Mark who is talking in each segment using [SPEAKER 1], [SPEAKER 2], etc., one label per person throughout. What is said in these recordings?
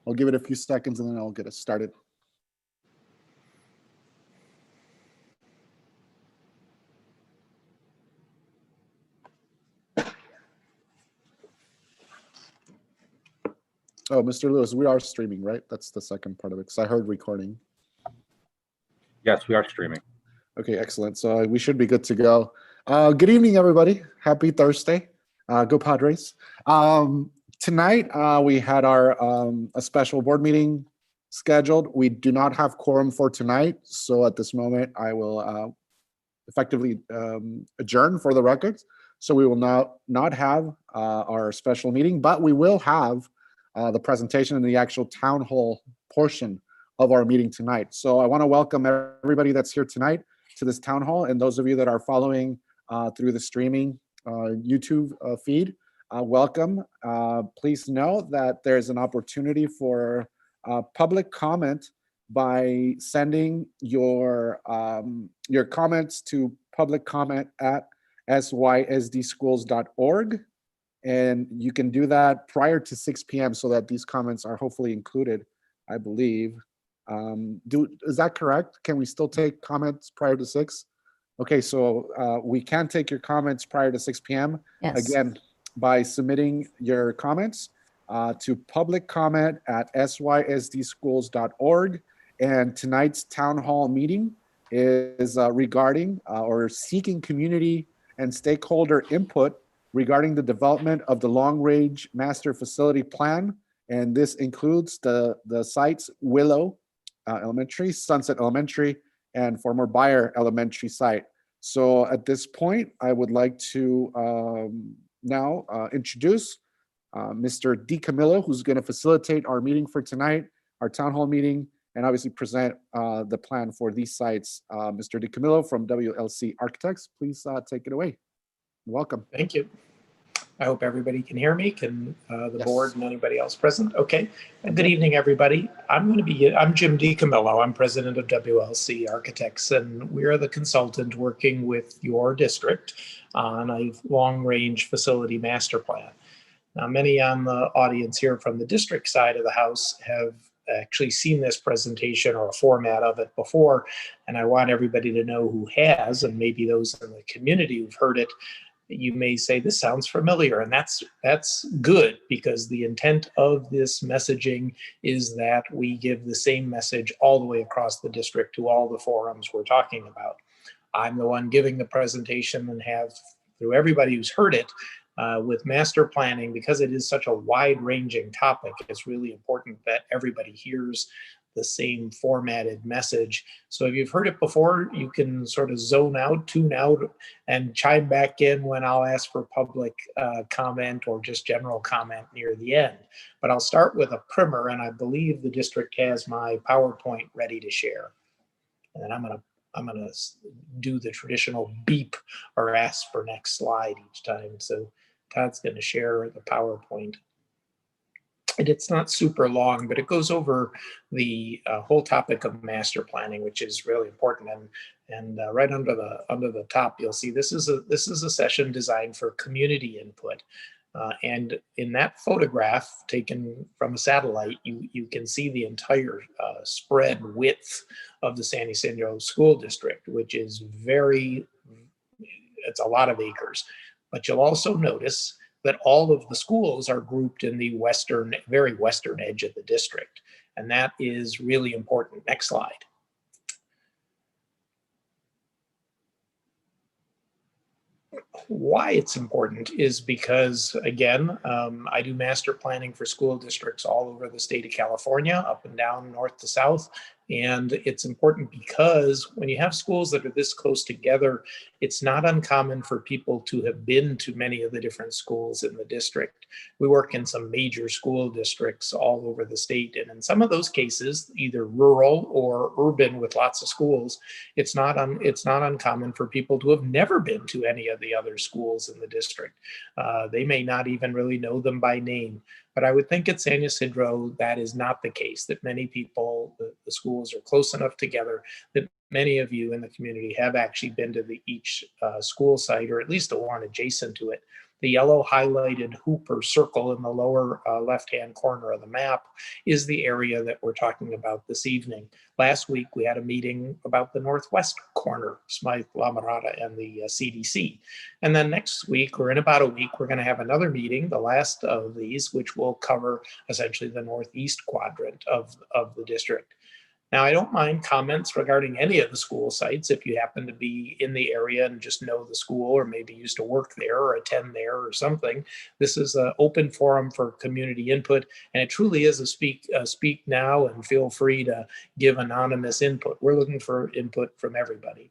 [SPEAKER 1] I'll give it a few seconds and then I'll get us started. Oh, Mr. Lewis, we are streaming, right? That's the second part of it, because I heard recording.
[SPEAKER 2] Yes, we are streaming.
[SPEAKER 1] Okay, excellent. So we should be good to go. Good evening, everybody. Happy Thursday. Go Padres. Tonight, we had our a special board meeting scheduled. We do not have quorum for tonight. So at this moment, I will effectively adjourn for the records. So we will not have our special meeting, but we will have the presentation and the actual town hall portion of our meeting tonight. So I want to welcome everybody that's here tonight to this town hall, and those of you that are following through the streaming YouTube feed, welcome. Please know that there's an opportunity for public comment by sending your comments to public comment at sysdschools.org. And you can do that prior to 6 p.m. so that these comments are hopefully included, I believe. Is that correct? Can we still take comments prior to 6? Okay, so we can take your comments prior to 6 p.m.
[SPEAKER 3] Yes.
[SPEAKER 1] Again, by submitting your comments to public comment at sysdschools.org. And tonight's town hall meeting is regarding or seeking community and stakeholder input regarding the development of the long-range master facility plan. And this includes the sites Willow Elementary, Sunset Elementary, and former Bayer Elementary site. So at this point, I would like to now introduce Mr. DiCamillo, who's going to facilitate our meeting for tonight, our town hall meeting, and obviously present the plan for these sites. Mr. DiCamillo from WLC Architects, please take it away. Welcome.
[SPEAKER 4] Thank you. I hope everybody can hear me. Can the
[SPEAKER 1] Yes.
[SPEAKER 4] board and anybody else present? Okay. Good evening, everybody. I'm Jim DiCamillo. I'm president of WLC Architects, and we are the consultant working with your district on a long-range facility master plan. Now, many on the audience here from the district side of the house have actually seen this presentation or a format of it before, and I want everybody to know who has, and maybe those in the community who've heard it. You may say, this sounds familiar, and that's good, because the intent of this messaging is that we give the same message all the way across the district to all the forums we're talking about. I'm the one giving the presentation and have, through everybody who's heard it, with master planning, because it is such a wide-ranging topic, it's really important that everybody hears the same formatted message. So if you've heard it before, you can sort of zone out, tune out, and chime back in when I'll ask for public comment or just general comment near the end. But I'll start with a primer, and I believe the district has my PowerPoint ready to share. And then I'm gonna do the traditional beep or ask for next slide each time. So Todd's gonna share the PowerPoint. And it's not super long, but it goes over the whole topic of master planning, which is really important. And right under the top, you'll see this is a session designed for community input. And in that photograph taken from a satellite, you can see the entire spread width of the San Ysidro School District, which is it's a lot of acres. But you'll also notice that all of the schools are grouped in the very western edge of the district. And that is really important. Next slide. Why it's important is because, again, I do master planning for school districts all over the state of California, up and down, north to south. And it's important because when you have schools that are this close together, it's not uncommon for people to have been to many of the different schools in the district. We work in some major school districts all over the state. And in some of those cases, either rural or urban with lots of schools, it's not uncommon for people to have never been to any of the other schools in the district. They may not even really know them by name. But I would think at San Ysidro, that is not the case, that many people, the schools are close enough together that many of you in the community have actually been to each school site, or at least the one adjacent to it. The yellow highlighted hoop or circle in the lower left-hand corner of the map is the area that we're talking about this evening. Last week, we had a meeting about the northwest corner, Smythe, La Mirada, and the CDC. And then next week, or in about a week, we're going to have another meeting, the last of these, which will cover essentially the northeast quadrant of the district. Now, I don't mind comments regarding any of the school sites if you happen to be in the area and just know the school, or maybe used to work there or attend there or something. This is an open forum for community input, and it truly is a speak now and feel free to give anonymous input. We're looking for input from everybody.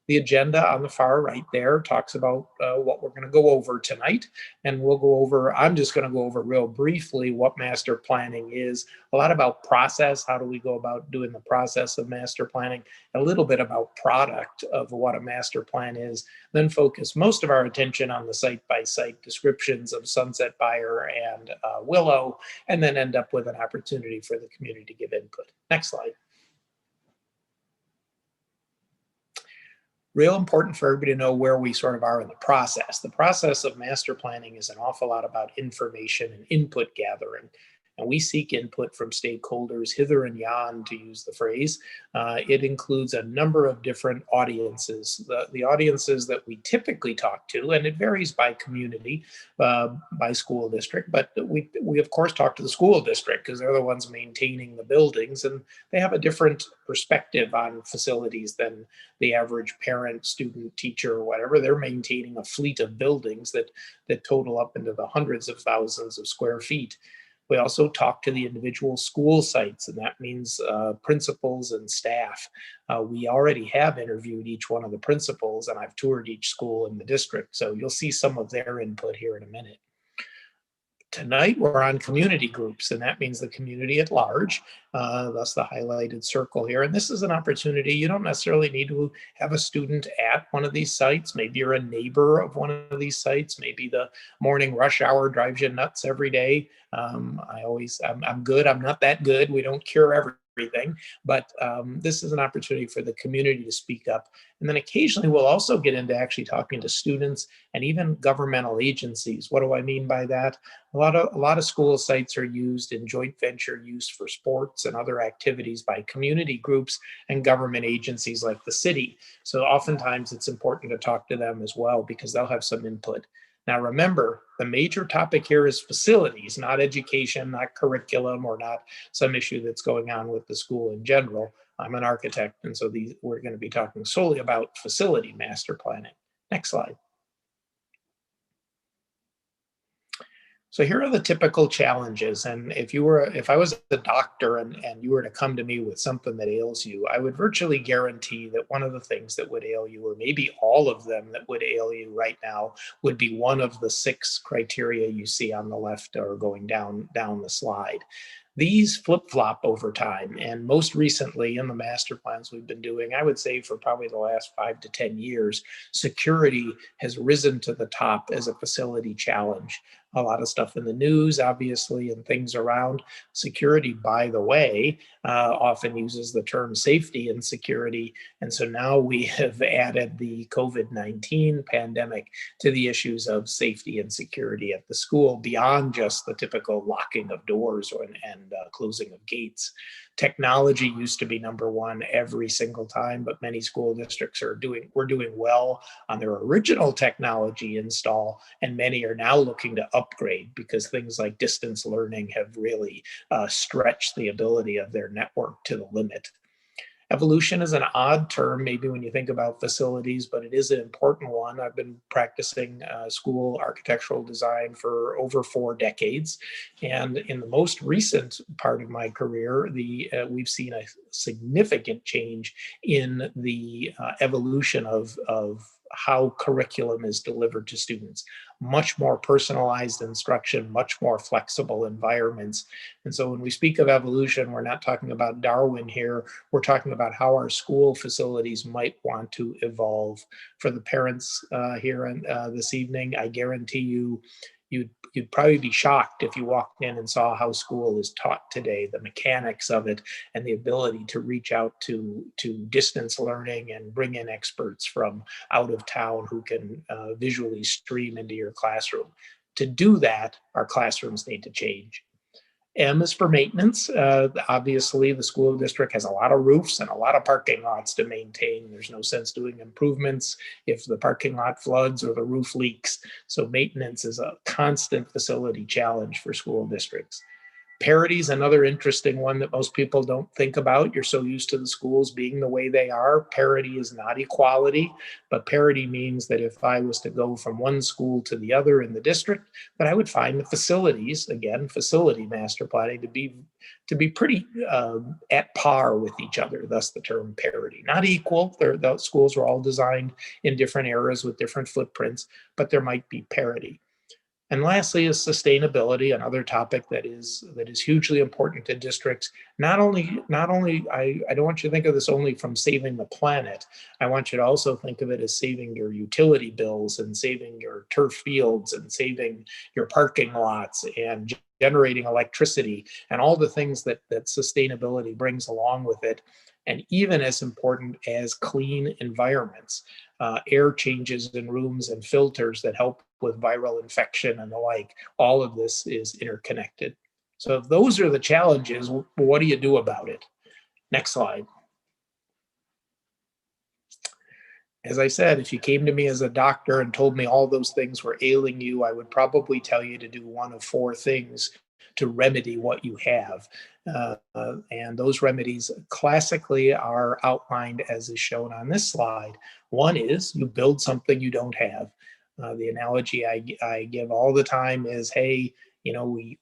[SPEAKER 4] The agenda on the far right there talks about what we're going to go over tonight. And we'll go over, I'm just going to go over real briefly what master planning is, a lot about process, how do we go about doing the process of master planning, a little bit about product of what a master plan is, then focus most of our attention on the site-by-site descriptions of Sunset Byre and Willow, and then end up with an opportunity for the community to give input. Next slide. Real important for everybody to know where we sort of are in the process. The process of master planning is an awful lot about information and input gathering. And we seek input from stakeholders hither and yon, to use the phrase. It includes a number of different audiences. The audiences that we typically talk to, and it varies by community, by school district, but we of course talk to the school district because they're the ones maintaining the buildings, and they have a different perspective on facilities than the average parent, student, teacher, or whatever. They're maintaining a fleet of buildings that total up into the hundreds of thousands of square feet. We also talk to the individual school sites, and that means principals and staff. We already have interviewed each one of the principals, and I've toured each school in the district, so you'll see some of their input here in a minute. Tonight, we're on community groups, and that means the community at large, thus the highlighted circle here. And this is an opportunity. You don't necessarily need to have a student at one of these sites. Maybe you're a neighbor of one of these sites. Maybe the morning rush hour drives you nuts every day. I'm good. I'm not that good. We don't cure everything, but this is an opportunity for the community to speak up. And then occasionally we'll also get into actually talking to students and even governmental agencies. What do I mean by that? A lot of school sites are used in joint venture use for sports and other activities by community groups and government agencies like the city. So oftentimes it's important to talk to them as well because they'll have some input. Now remember, the major topic here is facilities, not education, not curriculum, or not some issue that's going on with the school in general. I'm an architect, and so we're going to be talking solely about facility master planning. Next slide. So here are the typical challenges. And if I was a doctor and you were to come to me with something that ails you, I would virtually guarantee that one of the things that would ail you, or maybe all of them that would ail you right now, would be one of the 6 criteria you see on the left or going down the slide. These flip-flop over time, and most recently in the master plans we've been doing, I would say for probably the last 5 to 10 years, security has risen to the top as a facility challenge. A lot of stuff in the news, obviously, and things around security, by the way, often uses the term safety and security. And so now we have added the COVID-19 pandemic to the issues of safety and security at the school beyond just the typical locking of doors and closing of gates. Technology used to be number one every single time, but many school districts were doing well on their original technology install, and many are now looking to upgrade because things like distance learning have really stretched the ability of their network to the limit. Evolution is an odd term, maybe when you think about facilities, but it is an important one. I've been practicing school architectural design for over 4 decades. And in the most recent part of my career, we've seen a significant change in the evolution of how curriculum is delivered to students. Much more personalized instruction, much more flexible environments. And so when we speak of evolution, we're not talking about Darwin here. We're talking about how our school facilities might want to evolve. For the parents here this evening, I guarantee you, you'd probably be shocked if you walked in and saw how school is taught today, the mechanics of it, and the ability to reach out to distance learning and bring in experts from out of town who can visually stream into your classroom. To do that, our classrooms need to change. M is for maintenance. Obviously, the school district has a lot of roofs and a lot of parking lots to maintain. There's no sense doing improvements if the parking lot floods or the roof leaks. So maintenance is a constant facility challenge for school districts. Parity is another interesting one that most people don't think about. You're so used to the schools being the way they are. Parity is not equality, but parity means that if I was to go from one school to the other in the district, that I would find the facilities, again, facility master planning, to be pretty at par with each other, thus the term parity. Not equal, the schools were all designed in different eras with different footprints, but there might be parity. And lastly is sustainability, another topic that is hugely important to districts. Not only I don't want you to think of this only from saving the planet. I want you to also think of it as saving your utility bills and saving your turf fields and saving your parking lots and generating electricity and all the things that sustainability brings along with it. And even as important as clean environments, air changes in rooms and filters that help with viral infection and the like. All of this is interconnected. So if those are the challenges, what do you do about it? Next slide. As I said, if you came to me as a doctor and told me all those things were ailing you, I would probably tell you to do one of four things to remedy what you have. And those remedies classically are outlined as is shown on this slide. One is you build something you don't have. The analogy I give all the time is, hey, you know, we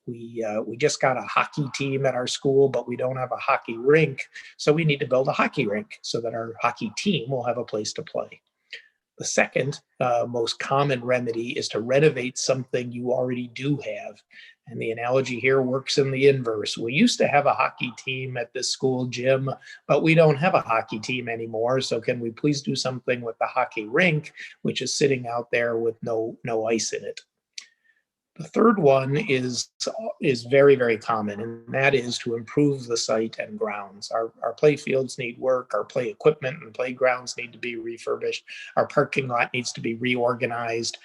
[SPEAKER 4] just got a hockey team at our school, but we don't have a hockey rink. So we need to build a hockey rink so that our hockey team will have a place to play. The second most common remedy is to renovate something you already do have. And the analogy here works in the inverse. We used to have a hockey team at this school gym, but we don't have a hockey team anymore. So can we please do something with the hockey rink, which is sitting out there with no ice in it? The third one is very, very common, and that is to improve the site and grounds. Our play fields need work, our play equipment and playgrounds need to be refurbished, our parking lot needs to be reorganized,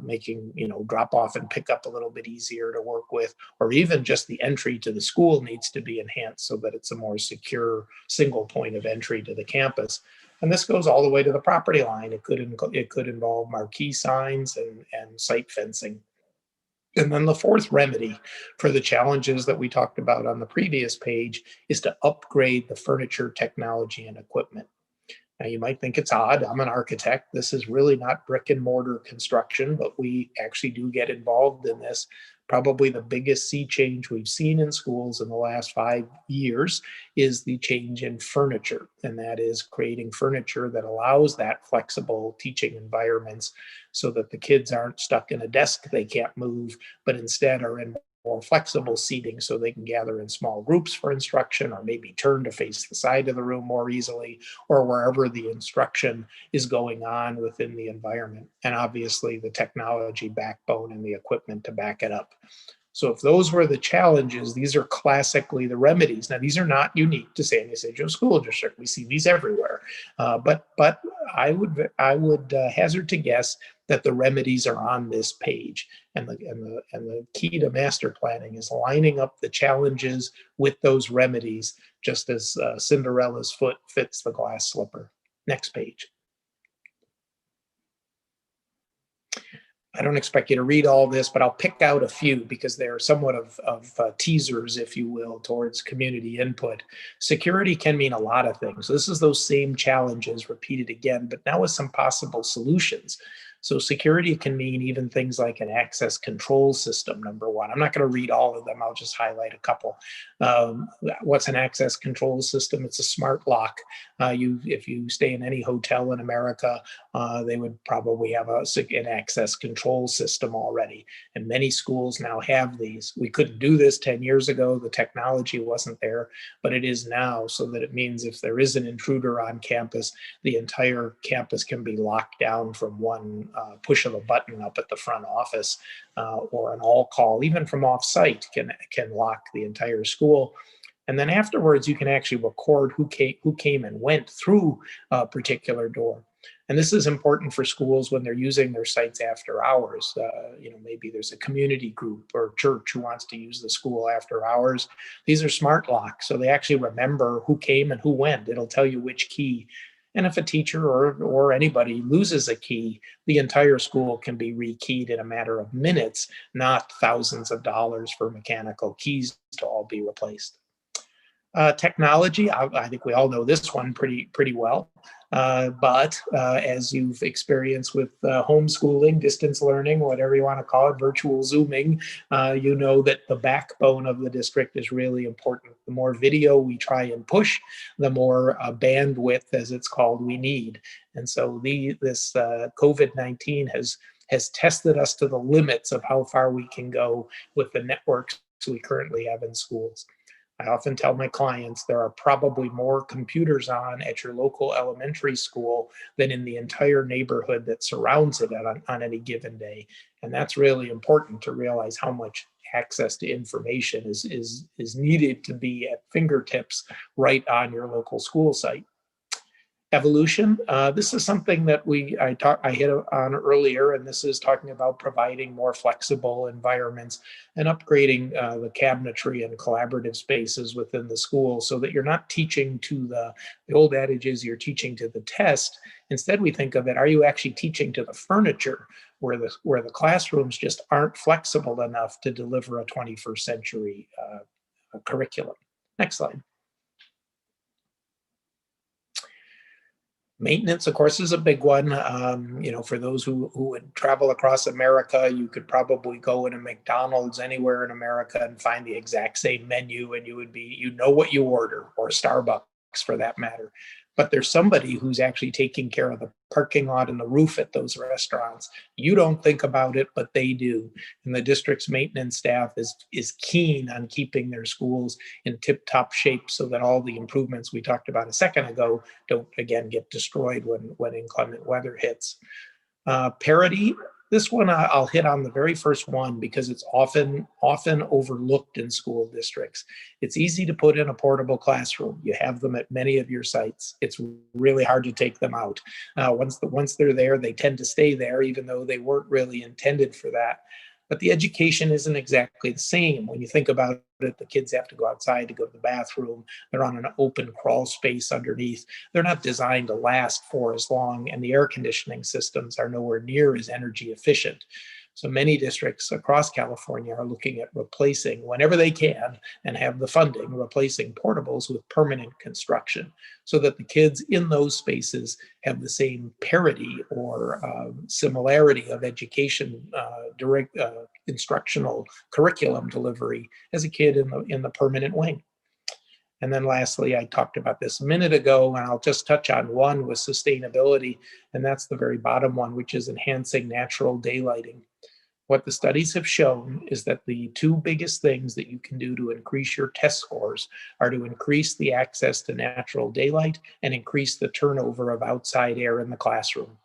[SPEAKER 4] making, you know, drop off and pick up a little bit easier to work with, or even just the entry to the school needs to be enhanced so that it's a more secure single point of entry to the campus. And this goes all the way to the property line. It could involve marquee signs and site fencing. And then the fourth remedy for the challenges that we talked about on the previous page is to upgrade the furniture, technology, and equipment. Now, you might think it's odd. I'm an architect. This is really not brick and mortar construction, but we actually do get involved in this. Probably the biggest sea change we've seen in schools in the last 5 years is the change in furniture. And that is creating furniture that allows that flexible teaching environments so that the kids aren't stuck in a desk they can't move, but instead are in more flexible seating so they can gather in small groups for instruction, or maybe turn to face the side of the room more easily, or wherever the instruction is going on within the environment. And obviously the technology backbone and the equipment to back it up. So if those were the challenges, these are classically the remedies. Now, these are not unique to San Ysidro School District. We see these everywhere. But I would hazard to guess that the remedies are on this page. And the key to master planning is lining up the challenges with those remedies, just as Cinderella's foot fits the glass slipper. Next page. I don't expect you to read all this, but I'll pick out a few because they're somewhat of teasers, if you will, towards community input. Security can mean a lot of things. So this is those same challenges repeated again, but now with some possible solutions. So security can mean even things like an access control system, number one. I'm not going to read all of them. I'll just highlight a couple. What's an access control system? It's a smart lock. If you stay in any hotel in America, they would probably have an access control system already. And many schools now have these. We couldn't do this 10 years ago. The technology wasn't there, but it is now, so that it means if there is an intruder on campus, the entire campus can be locked down from one push of a button up at the front office, or an all call, even from off-site, can lock the entire school. And then afterwards, you can actually record who came and went through a particular door. And this is important for schools when they're using their sites after hours. Maybe there's a community group or church who wants to use the school after hours. These are smart locks, so they actually remember who came and who went. It'll tell you which key. And if a teacher or anybody loses a key, the entire school can be rekeyed in a matter of minutes, not thousands of dollars for mechanical keys to all be replaced. Technology, I think we all know this one pretty well. But as you've experienced with homeschooling, distance learning, whatever you want to call it, virtual Zooming, you know that the backbone of the district is really important. The more video we try and push, the more bandwidth, as it's called, we need. And so this COVID-19 has tested us to the limits of how far we can go with the networks we currently have in schools. I often tell my clients there are probably more computers on at your local elementary school than in the entire neighborhood that surrounds it on any given day. And that's really important to realize how much access to information is needed to be at fingertips right on your local school site. Evolution, this is something that I hit on earlier, and this is talking about providing more flexible environments and upgrading the cabinetry and collaborative spaces within the school, so that you're not teaching to the old adage is you're teaching to the test. Instead, we think of it, are you actually teaching to the furniture, where the classrooms just aren't flexible enough to deliver a 21st century curriculum. Next slide. Maintenance, of course, is a big one. For those who would travel across America, you could probably go in a McDonald's anywhere in America and find the exact same menu, and you know what you order, or Starbucks for that matter. But there's somebody who's actually taking care of the parking lot and the roof at those restaurants. You don't think about it, but they do. And the district's maintenance staff is keen on keeping their schools in tip-top shape, so that all the improvements we talked about a second ago don't again get destroyed when inclement weather hits. Parity. This one I'll hit on the very first one because it's often overlooked in school districts. It's easy to put in a portable classroom. You have them at many of your sites. It's really hard to take them out. Once they're there, they tend to stay there, even though they weren't really intended for that. But the education isn't exactly the same. When you think about it, the kids have to go outside to go to the bathroom. They're on an open crawl space underneath. They're not designed to last for as long, and the air conditioning systems are nowhere near as energy efficient. So many districts across California are looking at replacing, whenever they can and have the funding, replacing portables with permanent construction, so that the kids in those spaces have the same parity or similarity of education, direct instructional curriculum delivery as a kid in the permanent wing. And then lastly, I talked about this a minute ago, and I'll just touch on one with sustainability, and that's the very bottom one, which is enhancing natural daylighting. What the studies have shown is that the two biggest things that you can do to increase your test scores are to increase the access to natural daylight and increase the turnover of outside air in the classroom.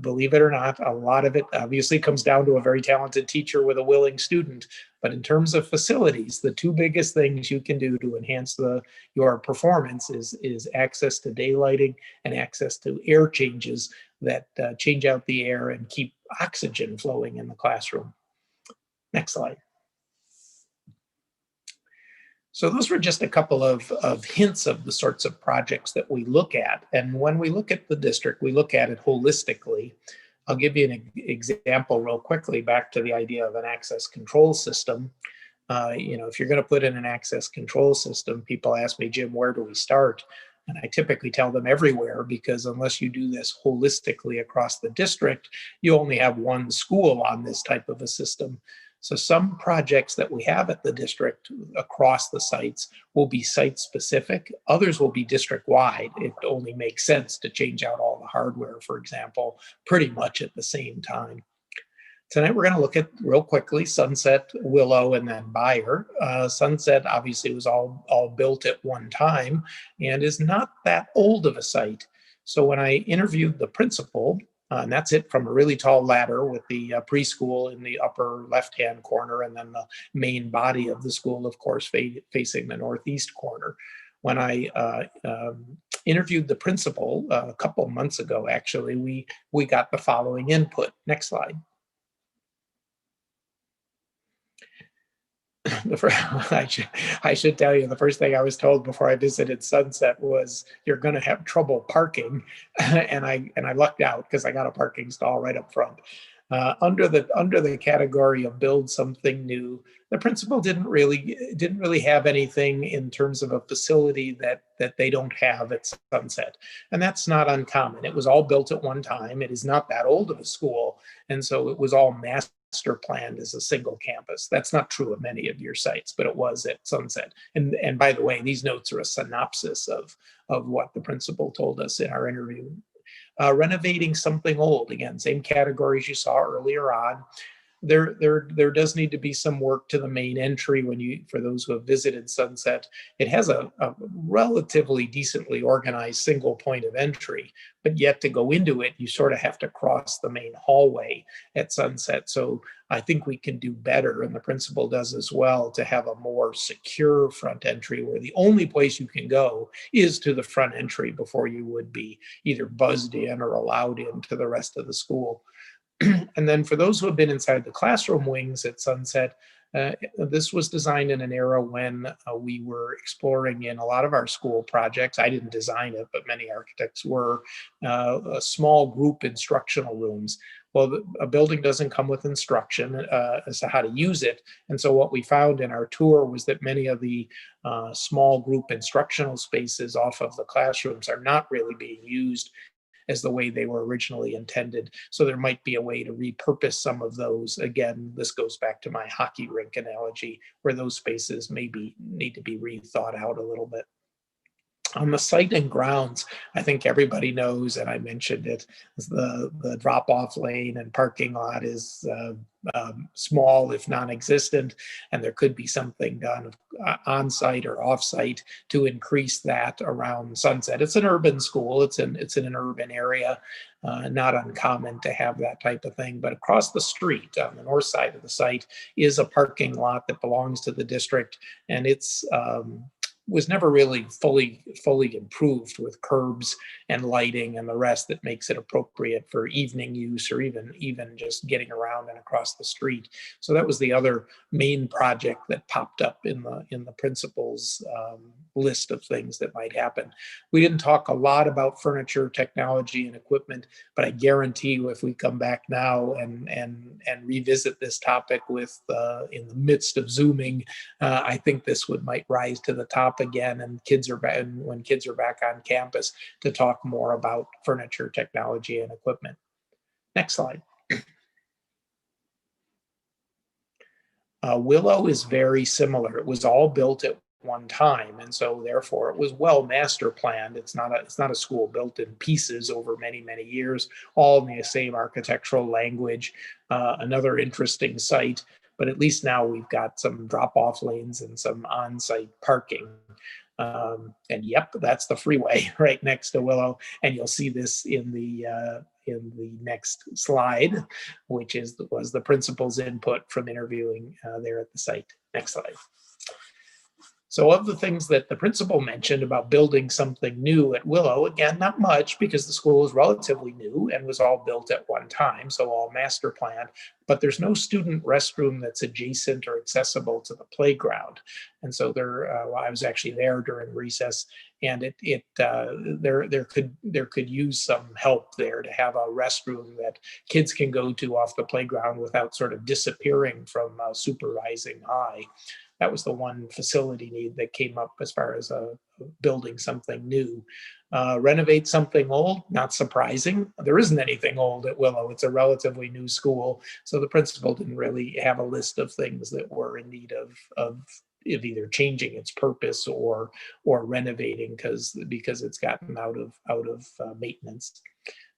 [SPEAKER 4] Believe it or not, a lot of it obviously comes down to a very talented teacher with a willing student. But in terms of facilities, the two biggest things you can do to enhance your performance is access to daylighting and access to air changes that change out the air and keep oxygen flowing in the classroom. Next slide. So those were just a couple of hints of the sorts of projects that we look at. And when we look at the district, we look at it holistically. I'll give you an example real quickly back to the idea of an access control system. If you're going to put in an access control system, people ask me, Jim, where do we start? And I typically tell them everywhere, because unless you do this holistically across the district, you only have one school on this type of a system. So some projects that we have at the district across the sites will be site specific. Others will be district wide. It only makes sense to change out all the hardware, for example, pretty much at the same time. Tonight, we're going to look at real quickly Sunset, Willow, and then Bayer. Sunset obviously was all built at one time and is not that old of a site. So when I interviewed the principal, and that's it from a really tall ladder with the preschool in the upper left-hand corner, and then the main body of the school, of course, facing the northeast corner. When I interviewed the principal a couple months ago, actually, we got the following input. Next slide. I should tell you, the first thing I was told before I visited Sunset was, you're going to have trouble parking, and I lucked out because I got a parking stall right up front. Under the category of build something new, the principal didn't really have anything in terms of a facility that they don't have at Sunset, and that's not uncommon. It was all built at one time. It is not that old of a school, and so it was all master planned as a single campus. That's not true of many of your sites, but it was at Sunset. And by the way, these notes are a synopsis of what the principal told us in our interview. Renovating something old, again, same categories you saw earlier on. There does need to be some work to the main entry for those who have visited Sunset. It has a relatively decently organized single point of entry, but yet to go into it, you sort of have to cross the main hallway at Sunset. So I think we can do better, and the principal does as well, to have a more secure front entry where the only place you can go is to the front entry before you would be either buzzed in or allowed into the rest of the school. And then for those who have been inside the classroom wings at Sunset, this was designed in an era when we were exploring in a lot of our school projects. I didn't design it, but many architects were, small group instructional rooms. Well, a building doesn't come with instruction as to how to use it. And so what we found in our tour was that many of the small group instructional spaces off of the classrooms are not really being used as the way they were originally intended. So there might be a way to repurpose some of those. Again, this goes back to my hockey rink analogy, where those spaces maybe need to be rethought out a little bit. On the site and grounds, I think everybody knows, and I mentioned it, the drop-off lane and parking lot is small, if non-existent, and there could be something done on-site or off-site to increase that around Sunset. It's an urban school. It's in an urban area, not uncommon to have that type of thing. But across the street on the north side of the site is a parking lot that belongs to the district, and it's was never really fully improved with curbs and lighting and the rest that makes it appropriate for evening use or even just getting around and across the street. So that was the other main project that popped up in the principal's list of things that might happen. We didn't talk a lot about furniture, technology, and equipment, but I guarantee you, if we come back now and revisit this topic with in the midst of Zooming, I think this might rise to the top again, and when kids are back on campus, to talk more about furniture, technology, and equipment. Next slide. Willow is very similar. It was all built at one time, and so therefore it was well master planned. It's not a school built in pieces over many years, all in the same architectural language. Another interesting site, but at least now we've got some drop-off lanes and some on-site parking. And yep, that's the freeway right next to Willow, and you'll see this in the next slide, which was the principal's input from interviewing there at the site. Next slide. So of the things that the principal mentioned about building something new at Willow, again, not much, because the school is relatively new and was all built at one time, so all master planned, but there's no student restroom that's adjacent or accessible to the playground. And so I was actually there during recess, and there could use some help there to have a restroom that kids can go to off the playground without sort of disappearing from supervising eye. that was the one facility need that came up as far as building something new. Renovate something old, not surprising. There isn't anything old at Willow. It's a relatively new school. So the principal didn't really have a list of things that were in need of either changing its purpose or renovating because it's gotten out of maintenance.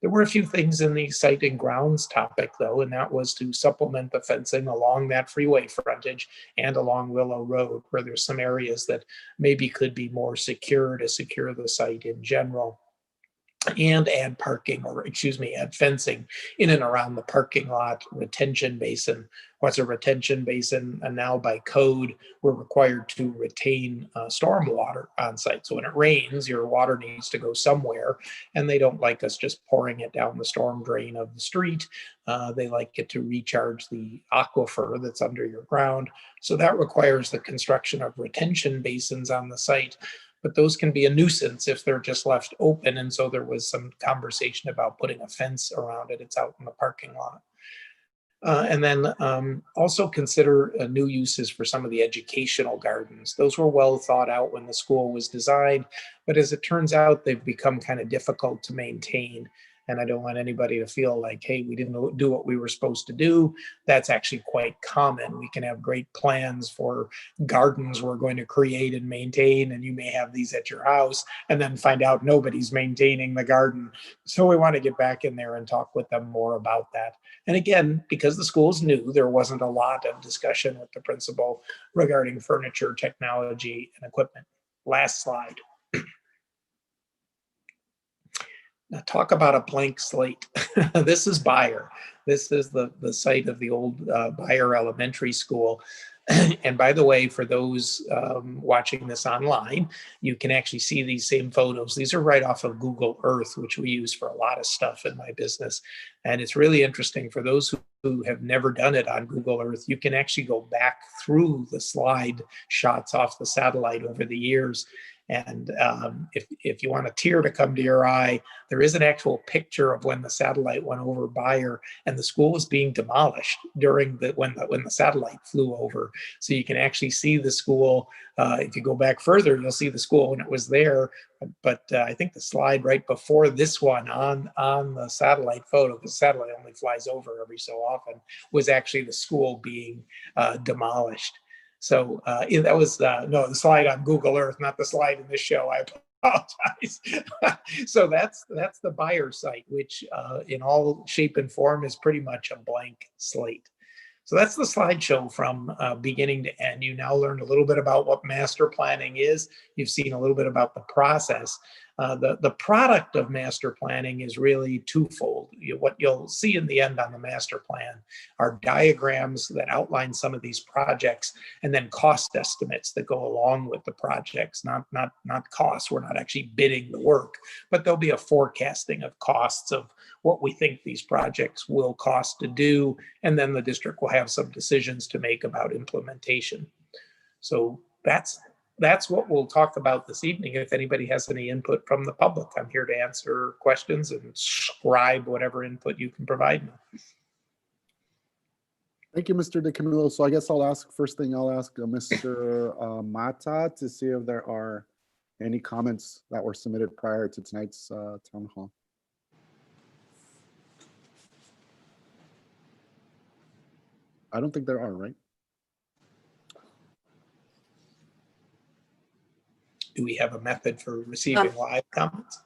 [SPEAKER 4] There were a few things in the site and grounds topic, though, and that was to supplement the fencing along that freeway frontage and along Willow Road, where there's some areas that maybe could be more secure to secure the site in general. And add parking, or excuse me, add fencing in and around the parking lot retention basin. What's a retention basin? And now by code, we're required to retain stormwater on site. So when it rains, your water needs to go somewhere, and they don't like us just pouring it down the storm drain of the street. They like it to recharge the aquifer that's under your ground. So that requires the construction of retention basins on the site. But those can be a nuisance if they're just left open. And so there was some conversation about putting a fence around it. It's out in the parking lot. And then also consider new uses for some of the educational gardens. Those were well thought out when the school was designed, but as it turns out, they've become kind of difficult to maintain. And I don't want anybody to feel like, hey, we didn't do what we were supposed to do. That's actually quite common. We can have great plans for gardens we're going to create and maintain, and you may have these at your house and then find out nobody's maintaining the garden. So we want to get back in there and talk with them more about that. And again, because the school's new, there wasn't a lot of discussion with the principal regarding furniture, technology, and equipment. Last slide. Now talk about a blank slate. This is Beyer. This is the site of the old Beyer Elementary School. And by the way, for those watching this online, you can actually see these same photos. These are right off of Google Earth, which we use for a lot of stuff in my business. And it's really interesting for those who have never done it on Google Earth. You can actually go back through the slide shots off the satellite over the years. And if you want a tear to come to your eye, there is an actual picture of when the satellite went over Beyer and the school was being demolished during when the satellite flew over. So you can actually see the school. If you go back further, you'll see the school when it was there. But I think the slide right before this one on the satellite photo, because the satellite only flies over every so often, was actually the school being demolished. So that was the slide on Google Earth, not the slide in this show. I apologize. So that's the Beyer site, which in all shape and form is pretty much a blank slate. So that's the slideshow from beginning to end. You now learned a little bit about what master planning is. You've seen a little bit about the process. The product of master planning is really twofold. What you'll see in the end on the master plan are diagrams that outline some of these projects, and then cost estimates that go along with the projects, not costs. We're not actually bidding the work, but there'll be a forecasting of costs of what we think these projects will cost to do, and then the district will have some decisions to make about implementation. So that's what we'll talk about this evening. If anybody has any input from the public, I'm here to answer questions and scribe whatever input you can provide me.
[SPEAKER 1] Thank you, Mr. DeCamillo. So I guess I'll ask Mr. Mata to see if there are any comments that were submitted prior to tonight's town hall. I don't think there are, right?
[SPEAKER 4] Do we have a method for receiving live comments?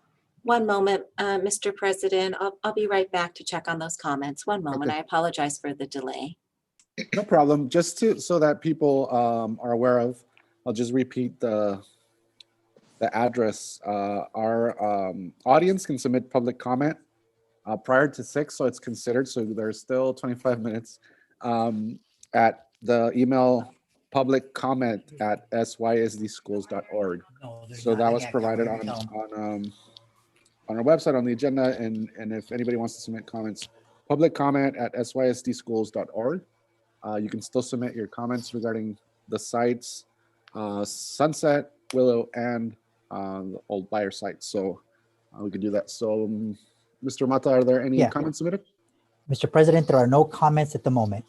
[SPEAKER 3] One moment, Mr. President. I'll be right back to check on those comments. One moment.
[SPEAKER 1] Okay.
[SPEAKER 3] I apologize for the delay.
[SPEAKER 1] No problem. Just so that people are aware of, I'll just repeat the address. Our audience can submit public comment prior to 6, so it's considered. So there's still 25 minutes at the email publiccomment@sysdschools.org. So that was provided on our website, on the agenda, and if anybody wants to submit comments, public comment@sysdschools.org. You can still submit your comments regarding the sites, Sunset, Willow, and the old Beyer site. So we can do that. So Mr. Mata, are there any comments submitted?
[SPEAKER 5] Mr. President, there are no comments at the moment.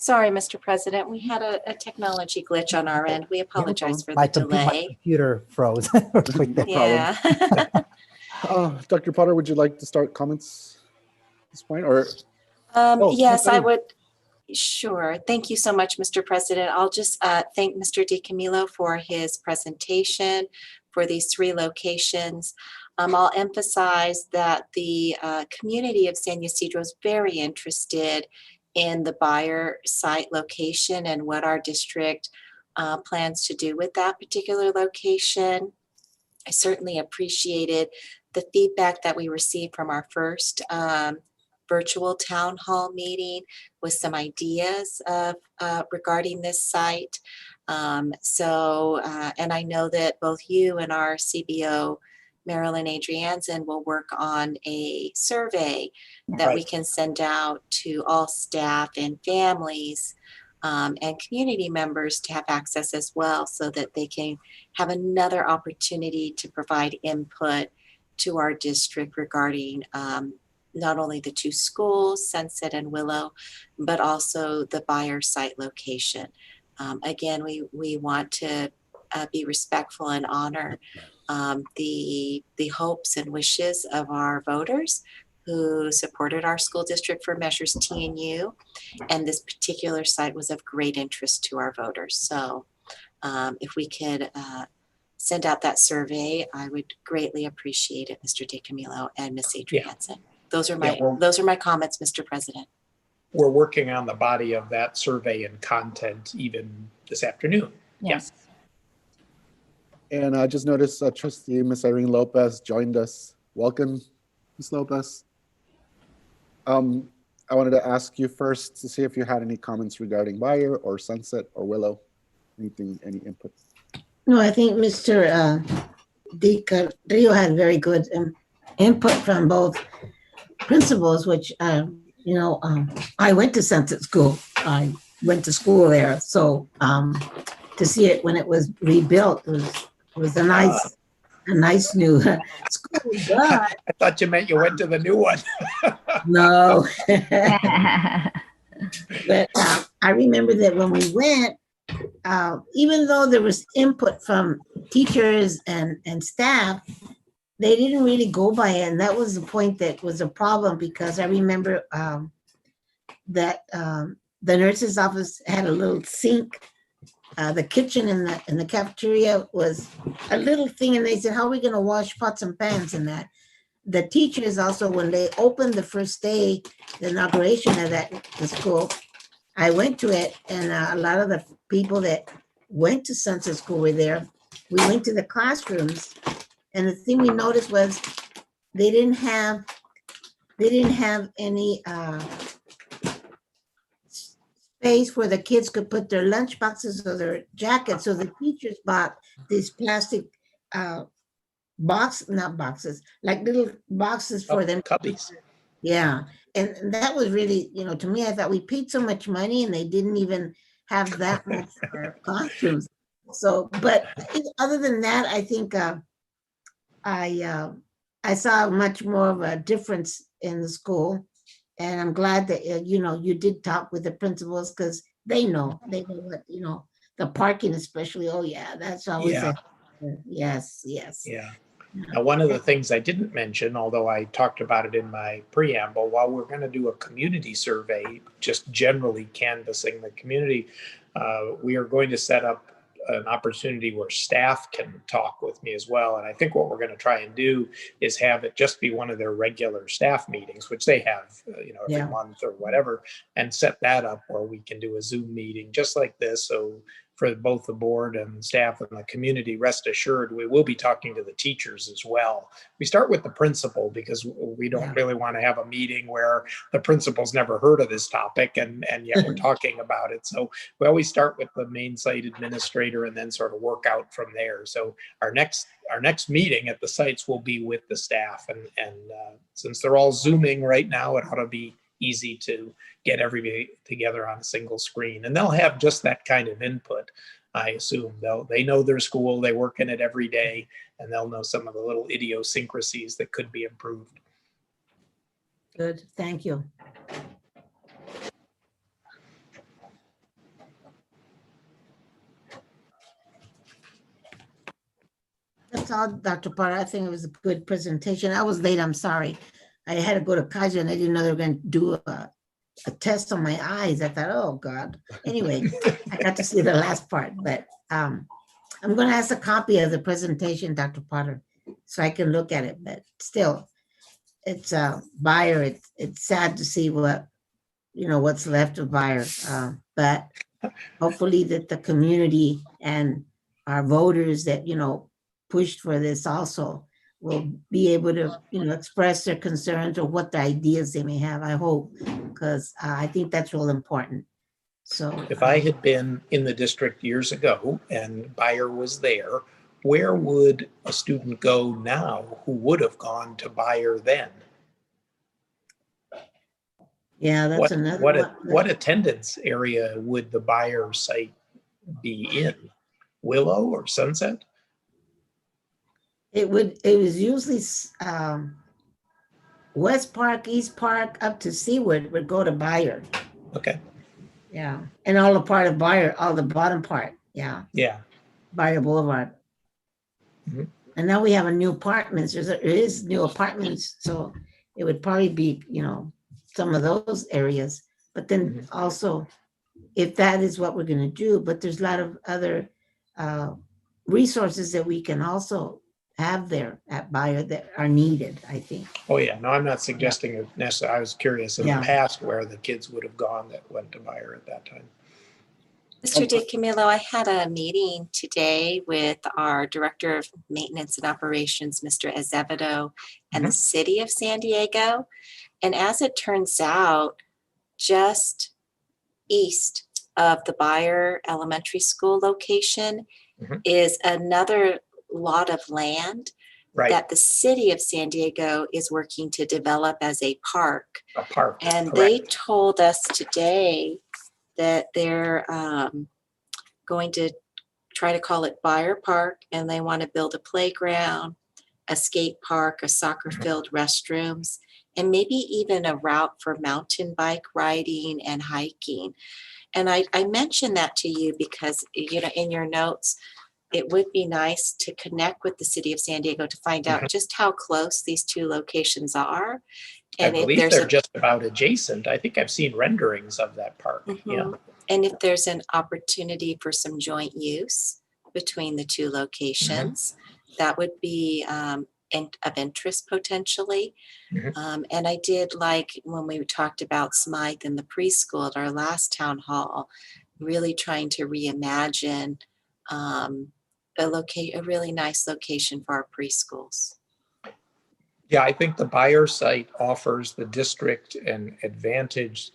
[SPEAKER 3] Sorry, Mr. President, we had a technology glitch on our end. We apologize for the
[SPEAKER 5] My
[SPEAKER 3] delay.
[SPEAKER 5] computer froze. Quick there.
[SPEAKER 3] Yeah.
[SPEAKER 1] Dr. Potter, would you like to start comments at this point, or? Oh,
[SPEAKER 3] Yes, I
[SPEAKER 1] Catherine.
[SPEAKER 3] would. Sure. Thank you so much, Mr. President. I'll just thank Mr. DiCamillo for his presentation for these 3 locations. I'll emphasize that the community of San Ysidro is very interested in the buyer site location and what our district plans to do with that particular location. I certainly appreciated the feedback that we received from our first virtual town hall meeting with some ideas regarding this site. And I know that both you and our CBO, Marilyn Adriansen, will work on a survey that we can send out to all staff and families and community members to have access as well, so that they can have another opportunity to provide input to our district regarding not only the 2 schools, Sunset and Willow, but also the buyer site location. Again, we want to be respectful and honor the hopes and wishes of our voters who supported our school district for Measures T and U, and this particular site was of great interest to our voters. So if we could send out that survey, I would greatly appreciate it, Mr. DiCamillo and Ms. Adriansen. Those are my comments, Mr. President.
[SPEAKER 4] We're working on the body of that survey and content even this afternoon.
[SPEAKER 6] Yes.
[SPEAKER 1] And I just noticed Trustee Ms. Irene Lopez joined us. Welcome, Ms. Lopez. I wanted to ask you first to see if you had any comments regarding Buyer or Sunset or Willow. Anything, any input?
[SPEAKER 6] No, I think Mr. Rio had very good input from both principals, which, I went to Sunset School. I went to school there. So to see it when it was rebuilt was a nice new school. But
[SPEAKER 4] I thought you meant you went to the new one.
[SPEAKER 6] no. But I remember that when we went, even though there was input from teachers and staff, they didn't really go by it. And that was the point that was a problem, because I remember that the nurse's office had a little sink. The kitchen in the cafeteria was a little thing, and they said, how are we going to wash pots and pans in that? The teachers also, when they opened the first day, the inauguration of the school, I went to it, and a lot of the people that went to Sunset School were there. We went to the classrooms, and the thing we noticed was they didn't have any space where the kids could put their lunch boxes or their jackets. So the teachers bought these plastic not boxes, like little boxes for them.
[SPEAKER 4] Cubbies.
[SPEAKER 6] Yeah. And that was really, to me, I thought we paid so much money and they didn't even have that much for classrooms. So, but other than that, I think I saw much more of a difference in the school. And I'm glad that, you did talk with the principals, because they know what, the parking especially. Oh yeah, that's always yes.
[SPEAKER 4] Yeah. Now, one of the things I didn't mention, although I talked about it in my preamble, while we're going to do a community survey, just generally canvassing the community, we are going to set up an opportunity where staff can talk with me as well. And I think what we're going to try and do is have it just be one of their regular staff meetings, which they have, every month or whatever, and set that up where we can do a Zoom meeting just like this. So for both the board and staff and the community, rest assured, we will be talking to the teachers as well. We start with the principal because we don't really want to have a meeting where the principal's never heard of this topic and yet we're talking about it. So we always start with the main site administrator and then sort of work out from there. So our next meeting at the sites will be with the staff, and since they're all Zooming right now, it ought to be easy to get everybody together on a single screen, and they'll have just that kind of input. I assume they know their school, they work in it every day, and they'll know some of the little idiosyncrasies that could be improved.
[SPEAKER 6] Good, thank you. That's all, Dr. Potter. I think it was a good presentation. I was late, I'm sorry. I had to go to Kaiser and I didn't know they were going to do a test on my eyes. I thought, oh God. Anyway, I got to see the last part, but I'm going to ask a copy of the presentation, Dr. Potter, so I can look at it, but still, it's Bayer. It's sad to see what's left of Bayer. But hopefully that the community and our voters that, pushed for this also will be able to, express their concerns or what the ideas they may have, I hope, because I think that's real important. So
[SPEAKER 4] If I had been in the district years ago and Bayer was there, where would a student go now who would have gone to Bayer then?
[SPEAKER 6] yeah, that's another one.
[SPEAKER 4] What attendance area would the Bayer site be in? Willow or Sunset?
[SPEAKER 6] It was usually West Park, East Park, up to Seaward would go to Bayer.
[SPEAKER 4] Okay.
[SPEAKER 6] Yeah. And all the part of Bayer, all the bottom part. Yeah.
[SPEAKER 4] Yeah.
[SPEAKER 6] Bayer Boulevard.
[SPEAKER 4] Mhm.
[SPEAKER 6] And now we have a new apartments. There is new apartments. So it would probably be, some of those areas. But then also, if that is what we're going to do, but there's a lot of other resources that we can also have there at Bayer that are needed, I think.
[SPEAKER 4] Oh yeah. No, I'm not suggesting it necessarily. I was curious in
[SPEAKER 6] Yeah.
[SPEAKER 4] the past where the kids would have gone that went to Bayer at that time.
[SPEAKER 3] Mr. DiCamillo, I had a meeting today with our Director of Maintenance and Operations, Mr. Azevedo, and the City of San Diego. And as it turns out, just east of the Bayer Elementary School location is another lot of land
[SPEAKER 4] Right.
[SPEAKER 3] that the City of San Diego is working to develop as a park.
[SPEAKER 4] A park.
[SPEAKER 3] And
[SPEAKER 4] correct.
[SPEAKER 3] they told us today that they're going to try to call it Bayer Park, and they want to build a playground, a skate park, a soccer field, restrooms, and maybe even a route for mountain bike riding and hiking. And I mentioned that to you because, in your notes, it would be nice to connect with the City of San Diego to find out just how close these two locations are.
[SPEAKER 4] I
[SPEAKER 3] And if
[SPEAKER 4] believe
[SPEAKER 3] there's
[SPEAKER 4] they're just about adjacent. I think I've seen renderings of that park. Yeah.
[SPEAKER 3] And if there's an opportunity for some joint use between the two locations, that would be of interest potentially. And I did like when we talked about Smythe and the preschool at our last town hall, really trying to reimagine a really nice location for our preschools.
[SPEAKER 4] Yeah, I think the Bayer site offers the district an advantage.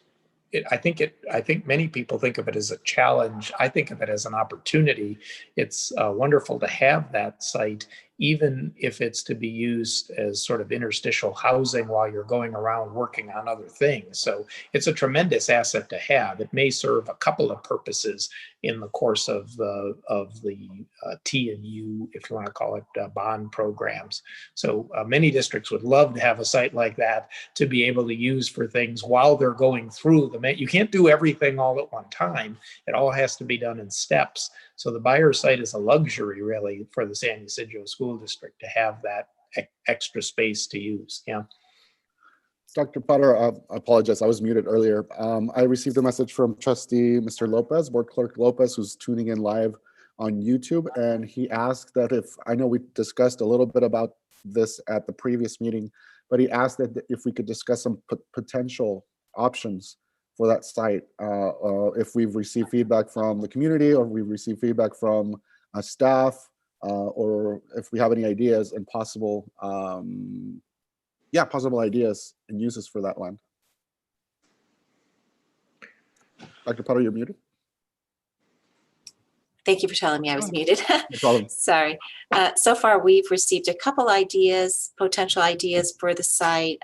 [SPEAKER 4] I think many people think of it as a challenge. I think of it as an opportunity. It's wonderful to have that site, even if it's to be used as sort of interstitial housing while you're going around working on other things. So it's a tremendous asset to have. It may serve a couple of purposes in the course of the T&U, if you want to call it, bond programs. So many districts would love to have a site like that to be able to use for things while they're going through them. You can't do everything all at one time. It all has to be done in steps. So the Bayer site is a luxury, really, for the San Ysidro School District to have that extra space to use. Yeah.
[SPEAKER 1] Dr. Potter, I apologize. I was muted earlier. I received a message from Trustee Mr. Lopez, Board Clerk Lopez, who's tuning in live on YouTube. And he asked that I know we discussed a little bit about this at the previous meeting, but he asked that if we could discuss some potential options for that site. If we've received feedback from the community or we've received feedback from staff, or if we have any ideas and possible ideas and uses for that land. Dr. Potter, you're muted.
[SPEAKER 3] Thank you for telling me I was muted.
[SPEAKER 1] No problem.
[SPEAKER 3] Sorry. So far, we've received a couple ideas, potential ideas for the site.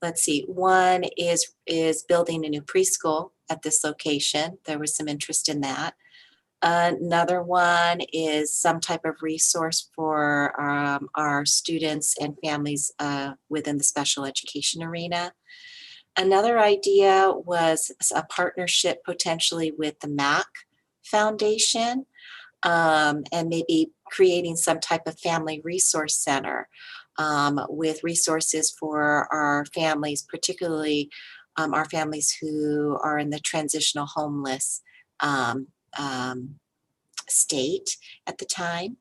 [SPEAKER 3] Let's see. One is building a new preschool at this location. There was some interest in that. Another one is some type of resource for our students and families within the special education arena. Another idea was a partnership potentially with the MAC Foundation, and maybe creating some type of family resource center with resources for our families, particularly our families who are in the transitional homeless state at the time.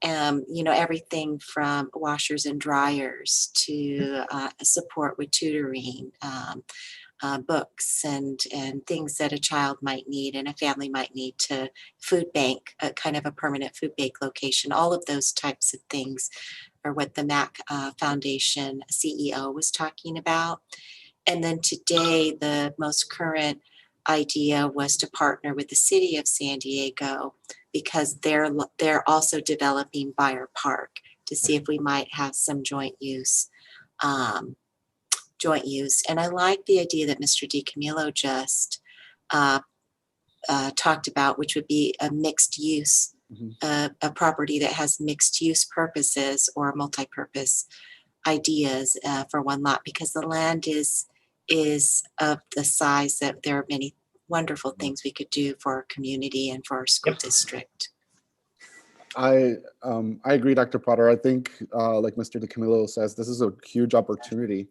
[SPEAKER 3] Everything from washers and dryers to support with tutoring, books and things that a child might need and a family might need, to food bank, a kind of a permanent food bank location. All of those types of things are what the MAC Foundation CEO was talking about. And then today, the most current idea was to partner with the city of San Diego, because they're also developing Buyer Park, to see if we might have some joint use. And I like the idea that Mr. DiCamillo just talked about, which would be a mixed use, a property that has mixed use purposes or multi-purpose ideas for one lot, because the land is of the size that there are many wonderful things we could do for our community and for our school district.
[SPEAKER 1] I agree, Dr. Potter. I think, like Mr. DiCamillo says, this is a huge opportunity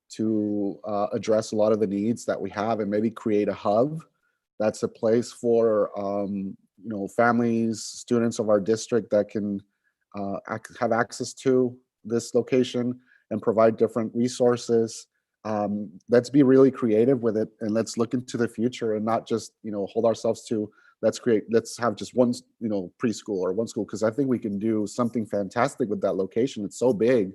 [SPEAKER 1] to address a lot of the needs that we have, and maybe create a hub that's a place for families, students of our district that can have access to this location and provide different resources. Let's be really creative with it, and let's look into the future and not just hold ourselves to let's have just one preschool or one school, because I think we can do something fantastic with that location. It's so big,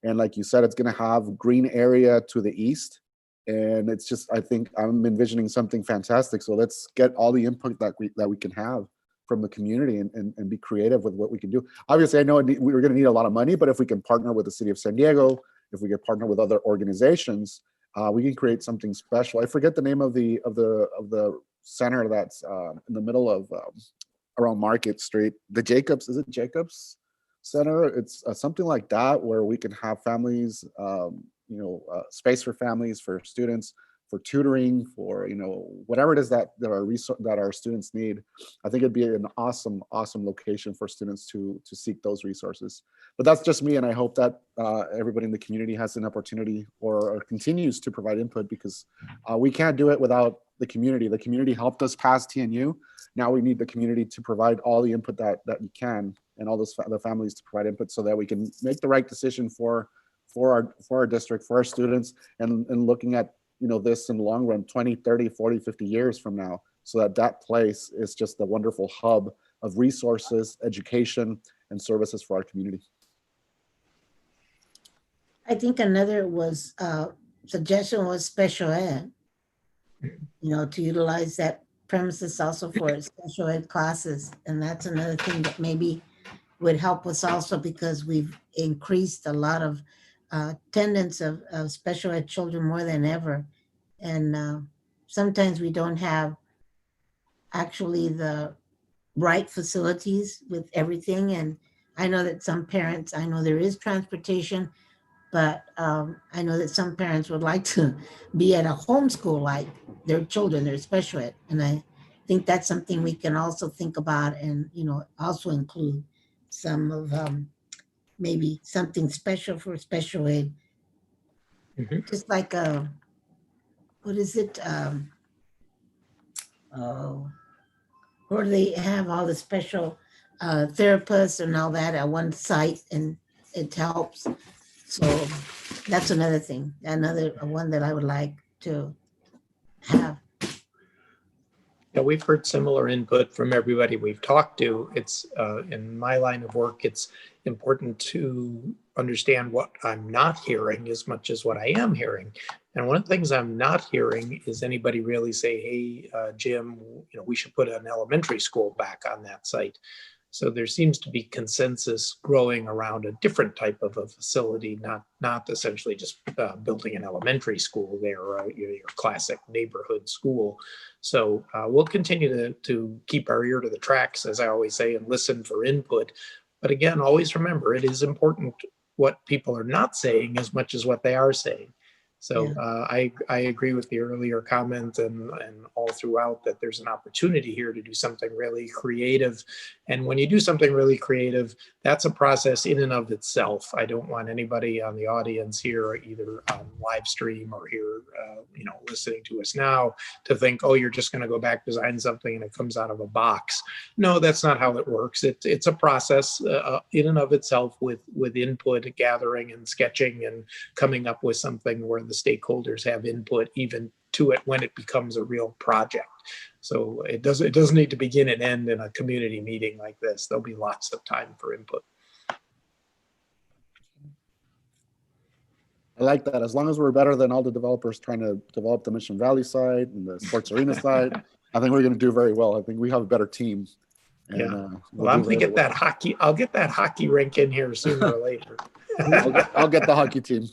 [SPEAKER 1] and like you said, it's going to have green area to the east, and it's just, I think I'm envisioning something fantastic. So let's get all the input that we can have from the community and be creative with what we can do. Obviously, I know we're going to need a lot of money, but if we can partner with the city of San Diego, if we can partner with other organizations, we can create something special. I forget the name of the center that's in the middle of around Market Street. The Jacobs, is it Jacobs Center? It's something like that, where we can have families, space for families, for students, for tutoring, for whatever it is that our students need. I think it'd be an awesome location for students to seek those resources. But that's just me, and I hope that everybody in the community has an opportunity or continues to provide input, because we can't do it without the community. The community helped us pass TNU. Now we need the community to provide all the input that you can, and all the families to provide input, so that we can make the right decision for our district, for our students, and looking at this in the long run, 20, 30, 40, 50 years from now, so that place is just a wonderful hub of resources, education, and services for our community.
[SPEAKER 6] I think another suggestion was special ed, to utilize that premises also for special ed classes. And that's another thing that maybe would help us also, because we've increased a lot of attendance of special ed children more than ever. And sometimes we don't have actually the right facilities with everything. And I know that some parents, I know there is transportation, but I know that some parents would like to be at a homeschool like their children, their special ed. And I think that's something we can also think about, and also include some of maybe something special for special ed. Just like what is it? Where they have all the special therapists and all that at one site, and it helps. So that's another thing, another one that I would like to have.
[SPEAKER 4] Yeah, we've heard similar input from everybody we've talked to. It's in my line of work, it's important to understand what I'm not hearing as much as what I am hearing. And one of the things I'm not hearing is anybody really say, hey, Jim, we should put an elementary school back on that site. So there seems to be consensus growing around a different type of a facility, not essentially just building an elementary school there, or your classic neighborhood school. So we'll continue to keep our ear to the tracks, as I always say, and listen for input. But again, always remember, it is important what people are not saying as much as what they are saying. So
[SPEAKER 6] Yeah.
[SPEAKER 4] I agree with the earlier comment and all throughout that there's an opportunity here to do something really creative. And when you do something really creative, that's a process in and of itself. I don't want anybody on the audience here, either on live stream or here, listening to us now, to think, oh, you're just going to go back, design something, and it comes out of a box. No, that's not how it works. It's a process in and of itself with input, gathering, and sketching, and coming up with something where the stakeholders have input even to it when it becomes a real project. So it doesn't need to begin and end in a community meeting like this. There'll be lots of time for input.
[SPEAKER 1] I like that. As long as we're better than all the developers trying to develop the Mission Valley side and the sports arena side, I think we're going to do very well. I think we have a better team. And,
[SPEAKER 4] Yeah.
[SPEAKER 1] we'll
[SPEAKER 4] Well, I'm
[SPEAKER 1] do
[SPEAKER 4] gonna
[SPEAKER 1] very
[SPEAKER 4] get that hockey. I'll get that hockey rink in here sooner or later.
[SPEAKER 1] I'll get the hockey team.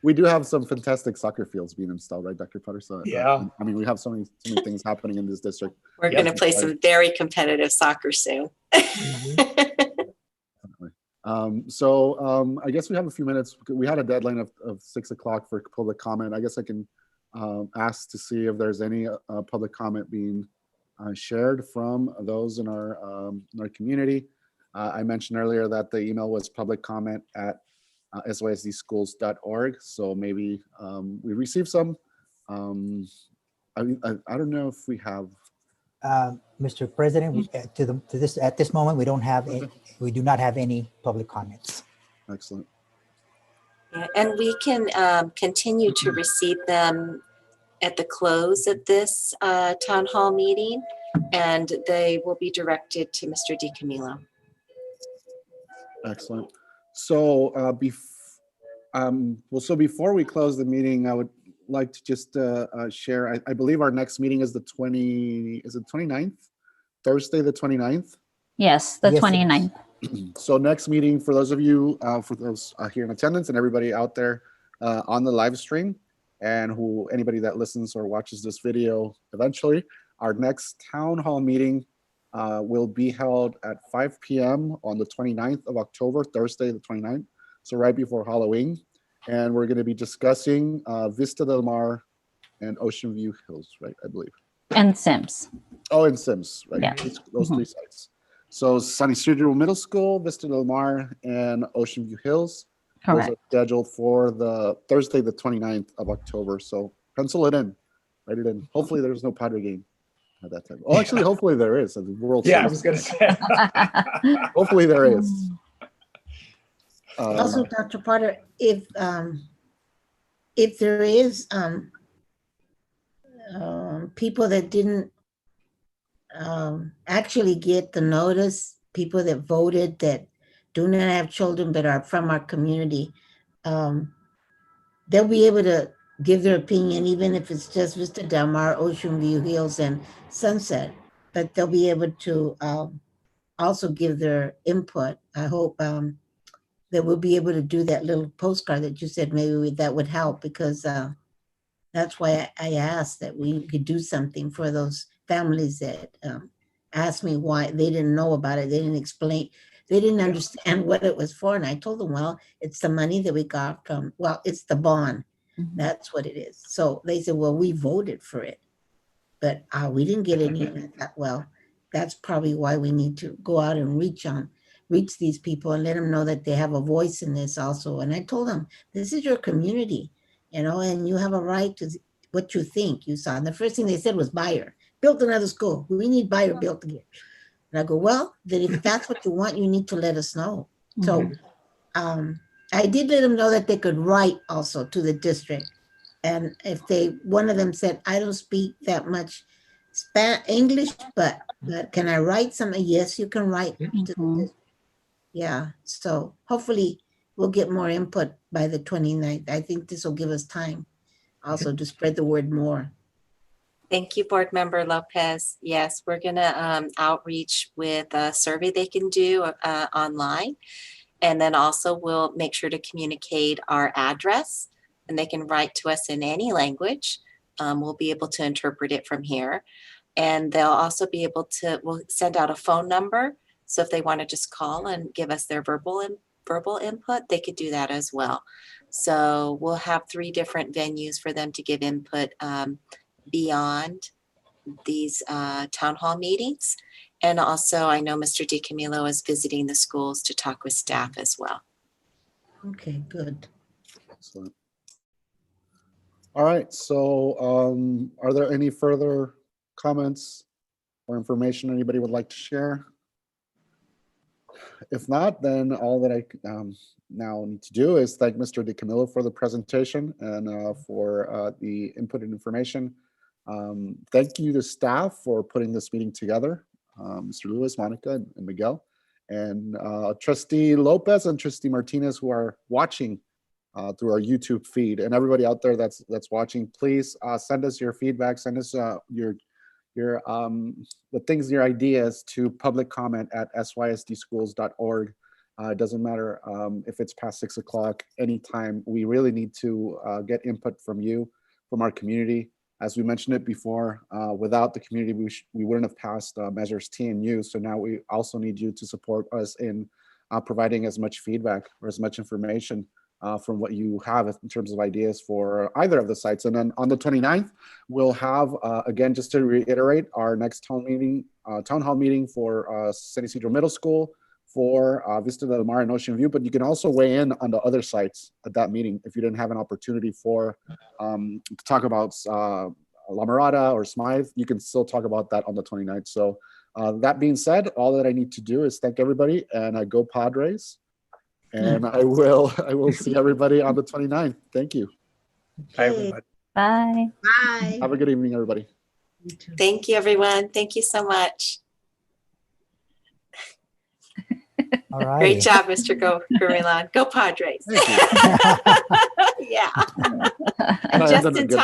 [SPEAKER 1] We do have some fantastic soccer fields being installed, right, Dr. Patterson?
[SPEAKER 4] Yeah.
[SPEAKER 1] I mean, we have so many things happening in this district.
[SPEAKER 3] We're
[SPEAKER 4] Yeah.
[SPEAKER 3] going to play some very competitive soccer soon.
[SPEAKER 1] I guess we have a few minutes. We had a deadline of 6 o'clock for public comment. I guess I can ask to see if there's any public comment being shared from those in our community. I mentioned earlier that the email was publiccomment@sysdschools.org. So maybe we received some. I don't know if we have.
[SPEAKER 5] Mr. President, at this moment, we do not have any public comments.
[SPEAKER 1] Excellent.
[SPEAKER 3] Yeah, and we can continue to receive them at the close of this town hall meeting, and they will be directed to Mr. DiCamillo.
[SPEAKER 1] Excellent. So so before we close the meeting, I would like to just share, I believe our next meeting is the 29th? Thursday, the 29th?
[SPEAKER 7] Yes, the
[SPEAKER 5] Yes, it is.
[SPEAKER 7] 29th.
[SPEAKER 1] So next meeting, for those of you, for those here in attendance and everybody out there on the live stream, and anybody that listens or watches this video eventually, our next town hall meeting will be held at 5 p.m. on the 29th of October, Thursday the 29th, so right before Halloween. And we're going to be discussing Vista Del Mar and Ocean View Hills, right, I believe.
[SPEAKER 7] And Sims.
[SPEAKER 1] Oh, and Sims, right?
[SPEAKER 7] Yeah.
[SPEAKER 1] Those three sites. So San Isidro Middle School, Vista Del Mar, and Ocean View Hills.
[SPEAKER 7] Correct.
[SPEAKER 1] Those are scheduled for the Thursday, the 29th of October. So pencil it in, write it in. Hopefully there's no Padre game at that time. Oh, actually, hopefully there is. The World
[SPEAKER 4] Yeah, I
[SPEAKER 1] Series.
[SPEAKER 4] was gonna say.
[SPEAKER 1] Hopefully there is.
[SPEAKER 6] Also, Dr. Potter, if there is people that didn't actually get the notice, people that voted that do not have children but are from our community, they'll be able to give their opinion, even if it's just Vista Del Mar, Ocean View Hills, and Sunset, but they'll be able to also give their input. I hope that we'll be able to do that little postcard that you said, maybe that would help, because that's why I asked that we could do something for those families that asked me why they didn't know about it. They didn't explain, they didn't understand what it was for. And I told them, well, it's the money that we got from, well, it's the bond.
[SPEAKER 7] Mhm.
[SPEAKER 6] That's what it is. So they said, well, we voted for it, but we didn't get any. And I thought, well, that's probably why we need to go out and reach these people and let them know that they have a voice in this also. And I told them, this is your community, and you have a right to what you think you saw. And the first thing they said was Bayer built another school. We need Bayer built again. And I go, well, then if that's what you want, you need to let us know. So I did let them know that they could write also to the district. And if one of them said, I don't speak that much English, but can I write something? Yes, you can write to the district. Yeah, so hopefully we'll get more input by the 29th. I think this will give us time also to spread the word more.
[SPEAKER 3] Thank you, Board Member Lopez. Yes, we're going to outreach with a survey they can do online. And then also we'll make sure to communicate our address, and they can write to us in any language. We'll be able to interpret it from here. And they'll also be able to, we'll send out a phone number. So if they want to just call and give us their verbal input, they could do that as well. So we'll have 3 different venues for them to give input beyond these town hall meetings. And also, I know Mr. DiCamillo is visiting the schools to talk with staff as well.
[SPEAKER 6] Okay, good.
[SPEAKER 1] Excellent. All right, so are there any further comments or information anybody would like to share? If not, then all that I now need to do is thank Mr. DiCamillo for the presentation and for the input and information. Thank you to staff for putting this meeting together, Mr. Lewis, Monica, and Miguel, and Trustee Lopez and Trustee Martinez, who are watching through our YouTube feed, and everybody out there that's watching. Please send us your feedback, send us your the things, your ideas to public comment at sysdschools.org. It doesn't matter if it's past 6 o'clock, anytime. We really need to get input from you, from our community. As we mentioned it before, without the community, we wouldn't have passed measures T and U. So now we also need you to support us in providing as much feedback or as much information from what you have in terms of ideas for either of the sites. And then on the 29th, we'll have, again, just to reiterate, our next town hall meeting for San Isidro Middle School, for Vista del Mar and Ocean View. But you can also weigh in on the other sites at that meeting if you didn't have an opportunity to talk about La Mirada or Smythe. You can still talk about that on the 29th. So that being said, all that I need to do is thank everybody and go Padres. And I will see everybody on the 29th. Thank you.
[SPEAKER 4] Bye,
[SPEAKER 6] Okay,
[SPEAKER 4] everybody.
[SPEAKER 7] Bye.
[SPEAKER 6] bye.
[SPEAKER 1] Have a good evening, everybody.
[SPEAKER 6] You too.
[SPEAKER 3] Thank you, everyone. Thank you so much.
[SPEAKER 5] All right.
[SPEAKER 3] Great job, Mr. Gurilan. Go Padres.
[SPEAKER 1] Thank you.
[SPEAKER 3] Yeah.
[SPEAKER 1] And
[SPEAKER 3] Just
[SPEAKER 1] then
[SPEAKER 3] in
[SPEAKER 1] good-